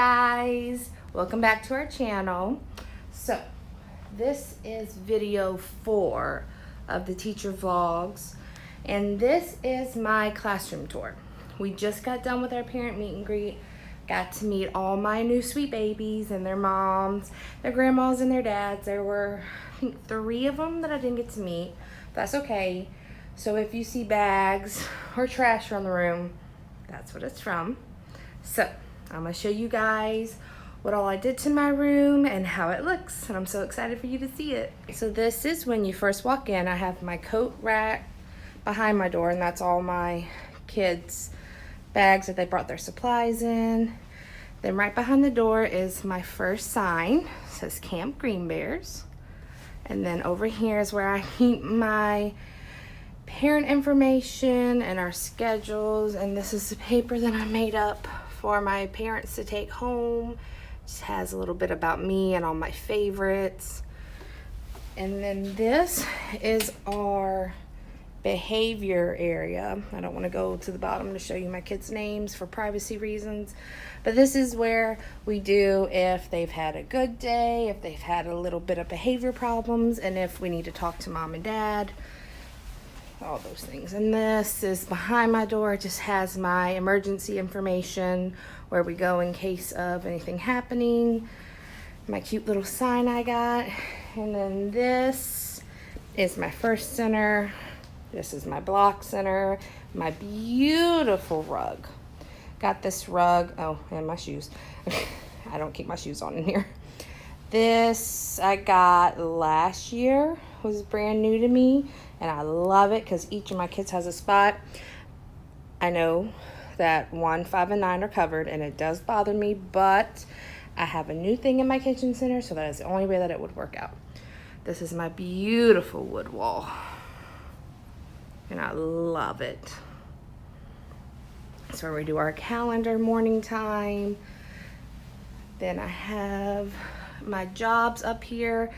guys, welcome back to our channel. So this is video 4 of the teacher vlogs, and this is my classroom tour. We just got done with our parent meet and greet. Got to meet all my new sweet babies and their moms, their grandmas and their dads. There were, I think, 3 of them that I didn't get to meet. That's okay. So if you see bags or trash around the room, that's what it's from. So I'm gonna show you guys what all I did to my room and how it looks, and I'm so excited for you to see it. So this is when you first walk in. I have my coat rack behind my door, and that's all my kids' bags that they brought their supplies in. Then right behind the door is my first sign. It says Camp Green Bears. And then over here is where I keep my parent information and our schedules, and this is the paper that I made up for my parents to take home. Just has a little bit about me and all my favorites. And then this is our behavior area. I don't want to go to the bottom to show you my kids' names for privacy reasons, but this is where we do if they've had a good day, if they've had a little bit of behavior problems, and if we need to talk to mom and dad, all those things. And this is behind my door. It just has my emergency information, where we go in case of anything happening, my cute little sign I got. And then this is my first center. This is my block center, my beautiful rug. Got this rug, oh, and my shoes. I don't keep my shoes on in here. This I got last year, was brand new to me, and I love it because each of my kids has a spot. I know that 1, 5, and 9 are covered, and it does bother me, but I have a new thing in my kitchen center, so that is the only way that it would work out. This is my beautiful wood wall, and I love it. That's where we do our calendar morning time. Then I have my jobs up here.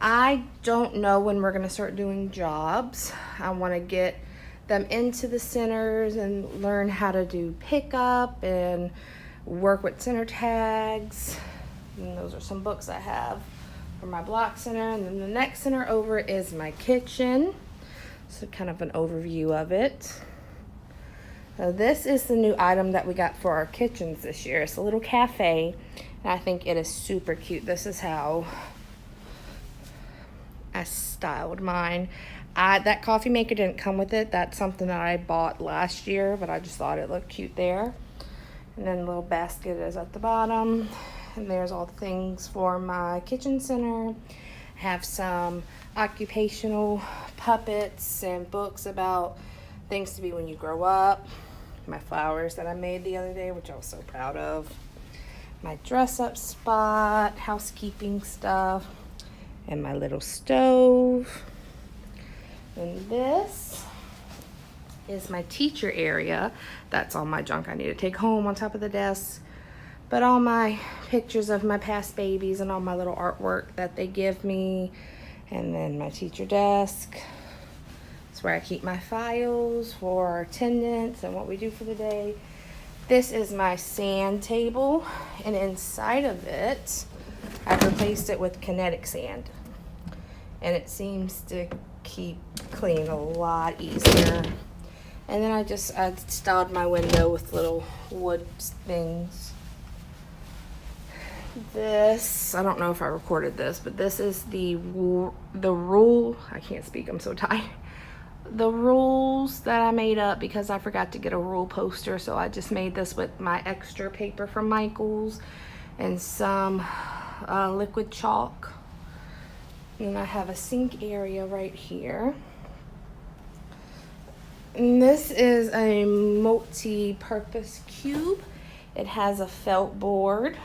I don't know when we're gonna start doing jobs. I wanna get them into the centers and learn how to do pickup and work with center tags. And those are some books I have for my block center. And then the next center over is my kitchen. So kind of an overview of it. So this is the new item that we got for our kitchens this year. It's a little cafe, and I think it is super cute. This is how I styled mine. That coffee maker didn't come with it. That's something that I bought last year, but I just thought it looked cute there. And then the little basket is at the bottom, and there's all the things for my kitchen center. I have some occupational puppets and books about things to be when you grow up. My flowers that I made the other day, which I was so proud of. My dress up spot, housekeeping stuff, and my little stove. And this is my teacher area. That's all my junk I need to take home on top of the desk. But all my pictures of my past babies and all my little artwork that they give me. And then my teacher desk. It's where I keep my files for attendance and what we do for the day. This is my sand table, and inside of it, I've replaced it with kinetic sand. And it seems to keep clean a lot easier. And then I styled my window with little wood things. This, I don't know if I recorded this, but this is the rule, I can't speak, I'm so tired. The rules that I made up because I forgot to get a rule poster, so I just made this with my extra paper from Michael's and some liquid chalk. And I have a sink area right here. And this is a multi-purpose cube. It has a felt board.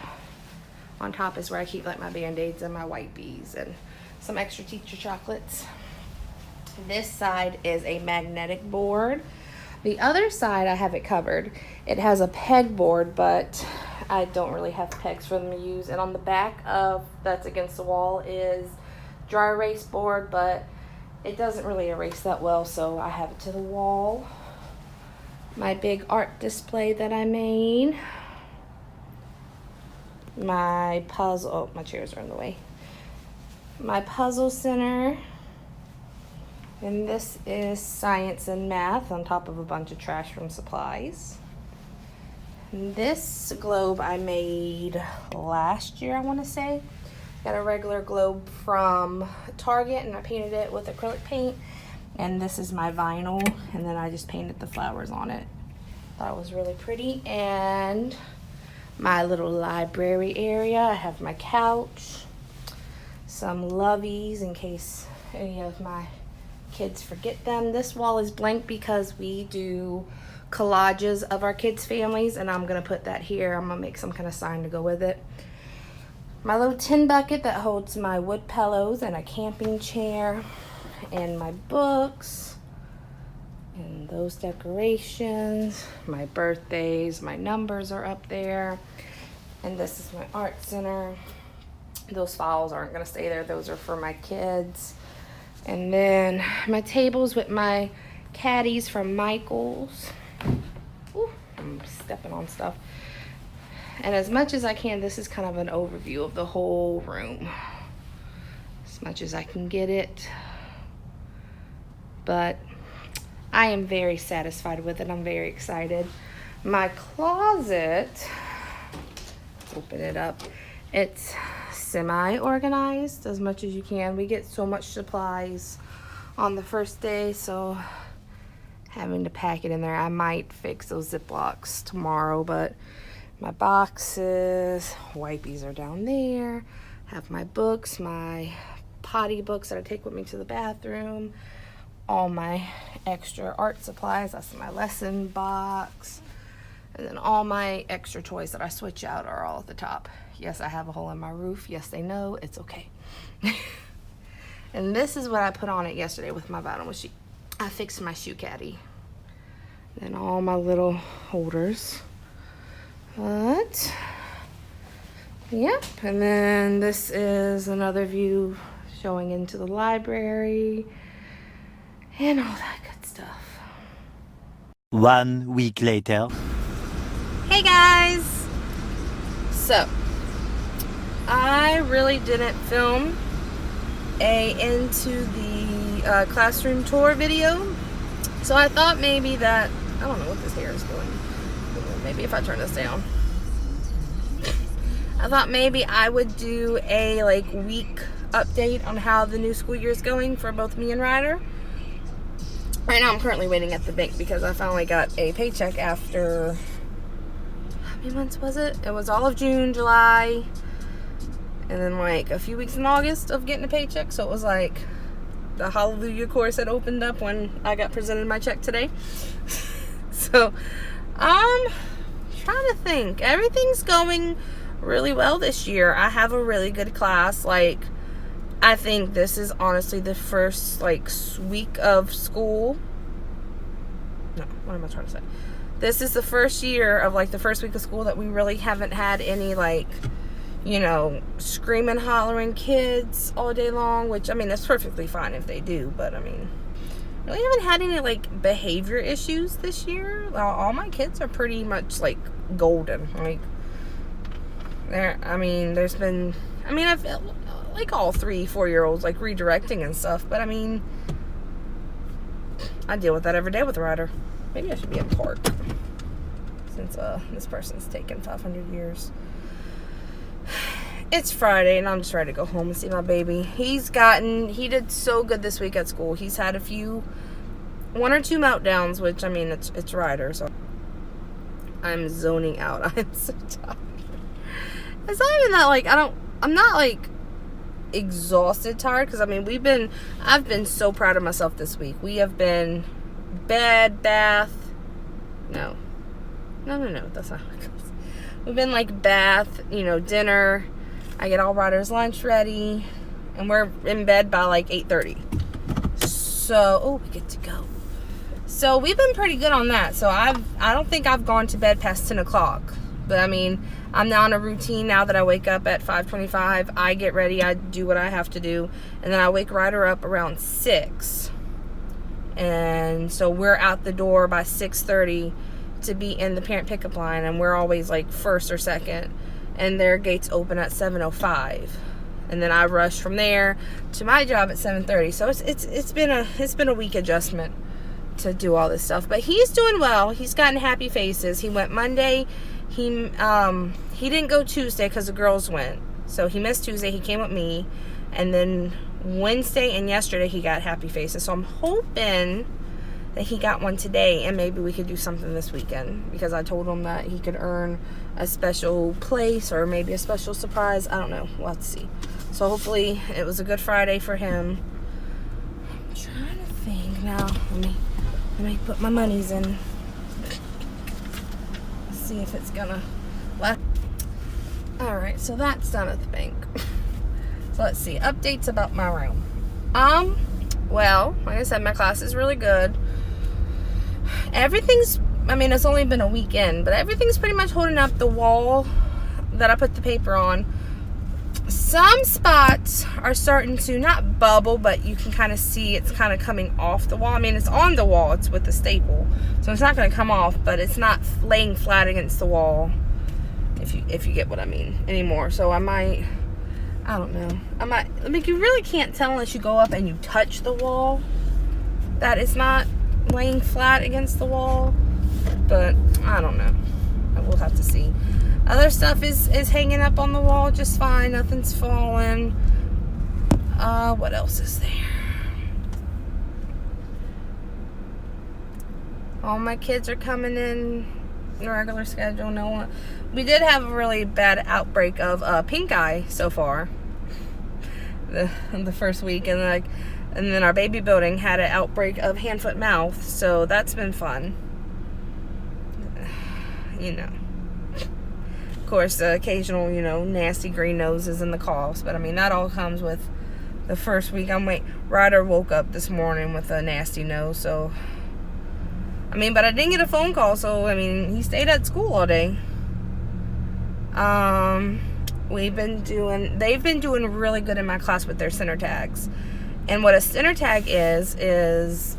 On top is where I keep like my Band-Aids and my white bees and some extra teacher chocolates. This side is a magnetic board. The other side, I have it covered. It has a peg board, but I don't really have pegs for them to use. And on the back of that's against the wall is dry erase board, but it doesn't really erase that well, so I have it to the wall. My big art display that I made. my puzzle, oh, my chairs are in the way. My puzzle center. And this is science and math on top of a bunch of trash room supplies. And this globe I made last year, I want to say. Got a regular globe from Target and I painted it with acrylic paint. And this is my vinyl, and then I just painted the flowers on it. Thought it was really pretty. And my little library area. I have my couch, some loveys in case any of my kids forget them. This wall is blank because we do collages of our kids' families, and I'm gonna put that here. I'm gonna make some kind of sign to go with it. My little tin bucket that holds my wood pillows and a camping chair and my books and those decorations, my birthdays, my numbers are up there. And this is my art center. Those files aren't gonna stay there. Those are for my kids. And then my tables with my caddies from Michael's. Ooh, I'm stepping on stuff. And as much as I can, this is kind of an overview of the whole room. As much as I can get it. But I am very satisfied with it. I'm very excited. My closet, let's open it up. It's semi-organized as much as you can. We get so much supplies on the first day, so having to pack it in there. I might fix those Ziplocs tomorrow, but my boxes, wipies are down there. Have my books, my potty books that I take with me to the bathroom. All my extra art supplies. That's my lesson box. And then all my extra toys that I switch out are all at the top. Yes, I have a hole in my roof. Yes, they know. It's okay. And this is what I put on it yesterday with my vinyl sheet. I fixed my shoe caddy. And all my little holders. But, yep. And then this is another view showing into the library. And all that good stuff. 1 week later. Hey guys! So, I really didn't film a into the classroom tour video. So I thought maybe that, I don't know what this hair is doing. Maybe if I turn this down. I thought maybe I would do a week update on how the new school year is going for both me and Ryder. Right now I'm currently waiting at the bank because I finally got a paycheck after, how many months was it? It was all of June, July, and then a few weeks in August of getting a paycheck. So it was the Hallelujah course had opened up when I got presented my check today. So I'm trying to think. Everything's going really well this year. I have a really good class. I think this is honestly the first week of school. No, what am I trying to say? This is the first year of the first week of school that we really haven't had any screaming, hollering kids all day long, which that's perfectly fine if they do, but really haven't had any behavior issues this year. All my kids are pretty much golden. There's been, I feel all 3-4-year-olds redirecting and stuff, but I deal with that every day with Ryder. Maybe I should be in park since this person's taken 500 years. It's Friday and I'm just ready to go home and see my baby. He did so good this week at school. He's had one or two meltdowns, which it's Ryder, so I'm zoning out. I'm so tired. It's not even that I'm not exhausted tired, because I've been so proud of myself this week. We have been bed, bath, no, that's not how it goes. We've been bath, dinner. I get all Ryder's lunch ready, and we're in bed by 8:30. So, we get to go. So we've been pretty good on that. So I don't think I've gone to bed past 10 o'clock. But I'm now on a routine now that I wake up at 5:25. I get ready, I do what I have to do, and then I wake Ryder up around 6. And so we're out the door by 6:30 to be in the parent pickup line, and we're always first or second. and their gates open at 7:05. And then I rush from there to my job at 7:30. So it's been a week adjustment to do all this stuff. But he's doing well. He's gotten happy faces. He went Monday. He didn't go Tuesday because the girls went. So he missed Tuesday. He came with me. And then Wednesday and yesterday he got happy faces. So I'm hoping that he got one today, and maybe we could do something this weekend, because I told him that he could earn a special place or maybe a special surprise. I don't know. We'll have to see. So hopefully it was a good Friday for him. I'm trying to think now. Let me put my monies in. Let's see if it's gonna last. Alright, so that's done at the bank. So let's see. Updates about my room. Well, like I said, my class is really good. Everything's, I mean, it's only been a weekend, but everything's pretty much holding up. The wall that I put the paper on, some spots are starting to not bubble, but you can kind of see it's kind of coming off the wall. I mean, it's on the wall, it's with the staple, so it's not going to come off, but it's not laying flat against the wall, if you get what I mean, anymore. So I don't know, I mean, you really can't tell unless you go up and you touch the wall that it's not laying flat against the wall, but I don't know. We'll have to see. Other stuff is hanging up on the wall just fine. Nothing's fallen. What else is there? All my kids are coming in regular schedule. No one. We did have a really bad outbreak of pink eye so far. The first week, and then our baby building had an outbreak of hand, foot, mouth. So that's been fun. You know. Of course, the occasional, nasty green noses and the coughs. But, I mean, that all comes with the first week. Ryder woke up this morning with a nasty nose. So, I mean, but I didn't get a phone call. So, I mean, he stayed at school all day. They've been doing really good in my class with their center tags. And what a center tag is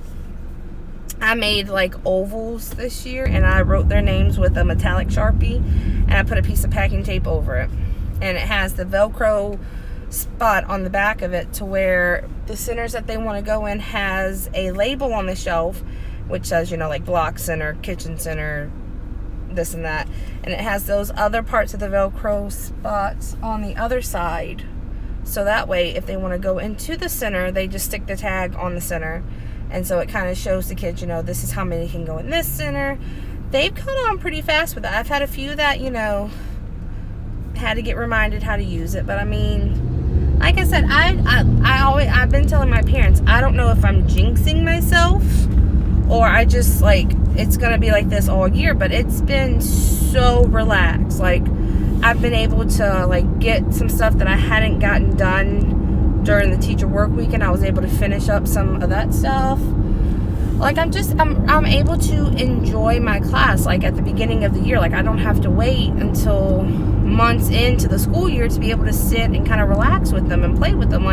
I made like ovals this year, and I wrote their names with a metallic Sharpie, and I put a piece of packing tape over it, and it has the Velcro spot on the back of it to where the centers that they want to go in has a label on the shelf which says, like block center, kitchen center, this and that, and it has those other parts of the Velcro spots on the other side, so that way if they want to go into the center, they just stick the tag on the center. And so it kind of shows the kids, this is how many can go in this center. They've caught on pretty fast with that. I've had a few that, had to get reminded how to use it. But I mean, like I said, I've been telling my parents, I don't know if I'm jinxing myself or I just it's going to be like this all year. But it's been so relaxed. I've been able to get some stuff that I hadn't gotten done during the teacher work week, and I was able to finish up some of that stuff. I'm able to enjoy my class at the beginning of the year. I don't have to wait until months into the school year to be able to sit and kind of relax with them and play with them.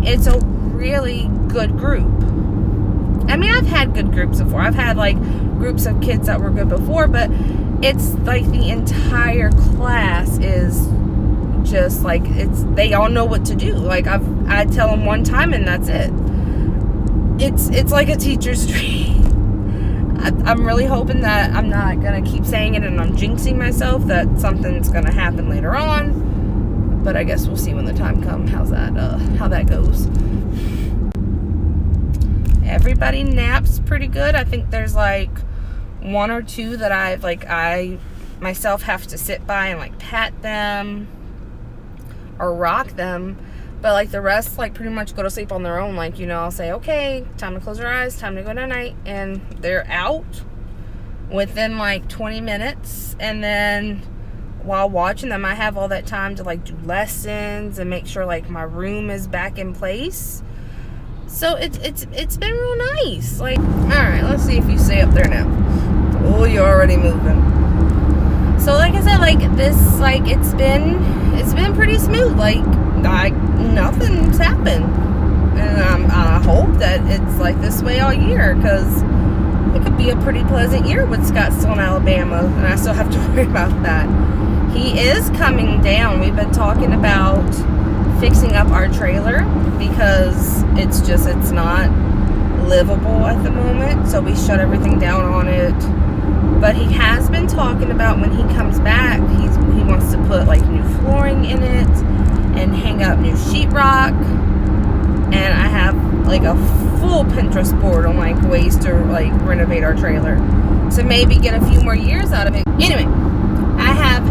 It's a really good group. I mean, I've had good groups before. I've had groups of kids that were good before, but it's the entire class is just they all know what to do. I tell them one time and that's it. It's like a teacher's dream. I'm really hoping that I'm not gonna keep saying it and I'm jinxing myself that something's gonna happen later on, but I guess we'll see when the time comes how that goes. Everybody naps pretty good. I think there's one or two that I myself have to sit by and pat them or rock them, but the rest pretty much go to sleep on their own. I'll say, okay, time to close your eyes, time to go to night, and they're out within 20 minutes. And then while watching them, I have all that time to do lessons and make sure my room is back in place. So it's been real nice. All right, let's see if you stay up there now. Oh, you're already moving. So like I said, this, it's been pretty smooth. Nothing's happened. And I hope that it's this way all year, because it could be a pretty pleasant year with Scottsdale, Alabama, and I still have to worry about that. he is coming down. We've been talking about fixing up our trailer because it's not livable at the moment, so we shut everything down on it. But he has been talking about when he comes back, he wants to put like new flooring in it and hang up new sheetrock. And I have like a full Pinterest board on like ways to like renovate our trailer to maybe get a few more years out of it. Anyway, I have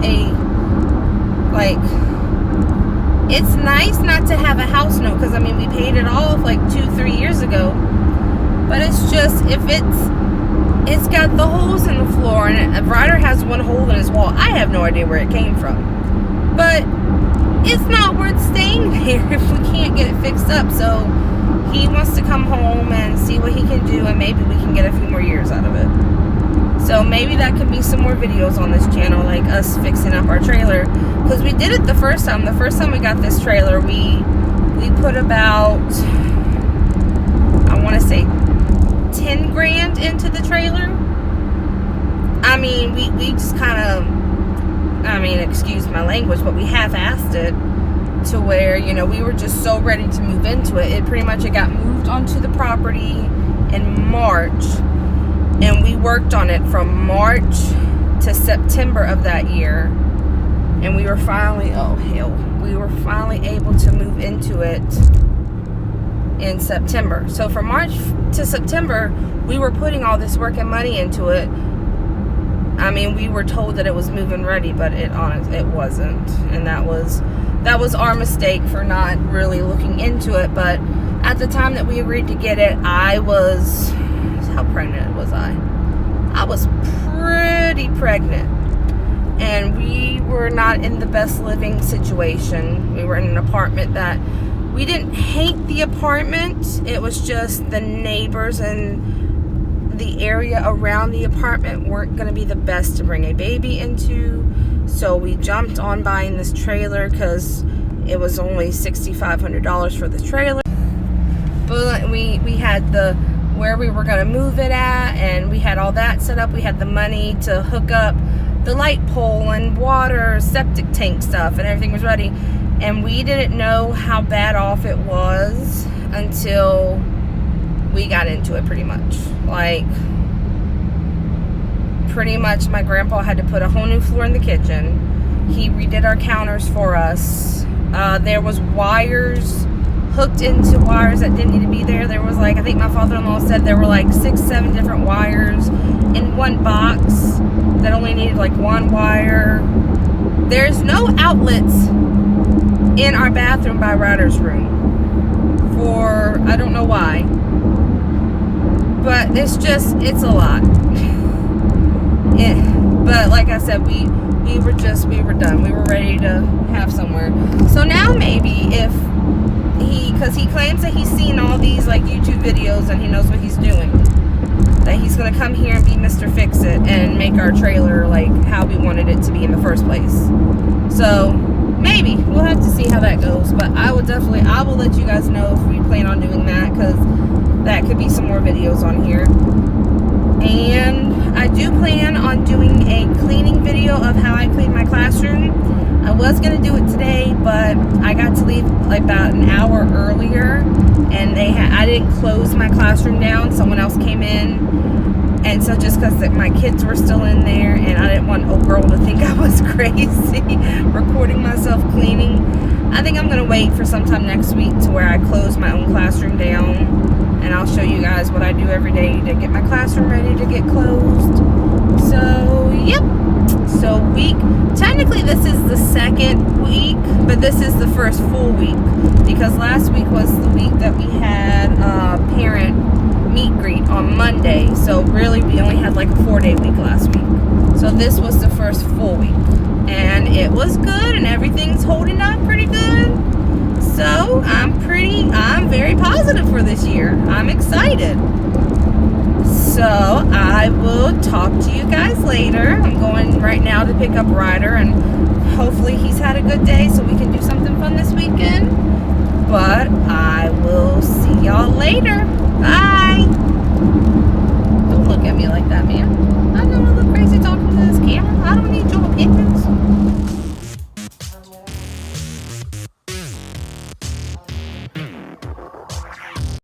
it's nice not to have a house note, because I mean we paid it off like 2-3 years ago, but it's just, if it's got the holes in the floor, and Ryder has one hole in his wall. I have no idea where it came from, but it's not worth staying there if we can't get it fixed up. So he wants to come home and see what he can do, and maybe we can get a few more years out of it. So maybe that could be some more videos on this channel, like us fixing up our trailer, because we did it the first time. The first time we got this trailer, we put about, I want to say 10 grand into the trailer. I mean, we just kind of, I mean, excuse my language, but we half-assed it to where, you know, we were just so ready to move into it. It pretty much, it got moved onto the property in March, and we worked on it from March to September of that year, and we were finally, we were finally able to move into it in September. So from March to September, we were putting all this work and money into it. I mean, we were told that it was move-in ready, but it wasn't, and that was our mistake for not really looking into it. But at the time that we agreed to get it, how pregnant was I? I was pretty pregnant, and we were not in the best living situation. We were in an apartment that we didn't hate the apartment. It was just the neighbors and the area around the apartment weren't going to be the best to bring a baby into. So we jumped on buying this trailer because it was only $6,500 for the trailer. But we had where we were going to move it at, and we had all that set up. We had the money to hook up the light pole and water, septic tank stuff, and everything was ready. And we didn't know how bad off it was until we got into it, pretty much. Like, pretty much my grandpa had to put a whole new floor in the kitchen. He redid our counters for us. There was wires hooked into wires that didn't need to be there. There was like, I think my father-in-law said there were like 6-7 different wires in one box that only needed like one wire. There's no outlets in our bathroom by Ryder's room, for I don't know why, but it's a lot. But like I said, we were done. We were ready to have somewhere. So now maybe if because he claims that he's seen all these like YouTube videos and he knows what he's doing, that he's gonna come here and be Mr. Fix-It and make our trailer like how we wanted it to be in the first place. So maybe we'll have to see how that goes, but I will let you guys know if we plan on doing that, because that could be some more videos on here. And I do plan on doing a cleaning video of how I clean my classroom. I was going to do it today, but I got to leave like about an hour earlier, and I didn't close my classroom down. Someone else came in, and so just because my kids were still in there, and I didn't want old girl to think I was crazy recording myself cleaning, I think I'm going to wait for sometime next week to where I close my own classroom down, and I'll show you guys what I do every day to get my classroom ready to get closed. So, yep. So technically this is the second week, but this is the first full week, because last week was the week that we had parent meet greet on Monday. So really we only had like a 4-day week last week. So this was the first full week, and it was good, and everything's holding up pretty good. So I'm very positive for this year. I'm excited. So I will talk to you guys later. I'm going right now to pick up Ryder, and hopefully he's had a good day so we can do something fun this weekend. But I will see y'all later. Bye.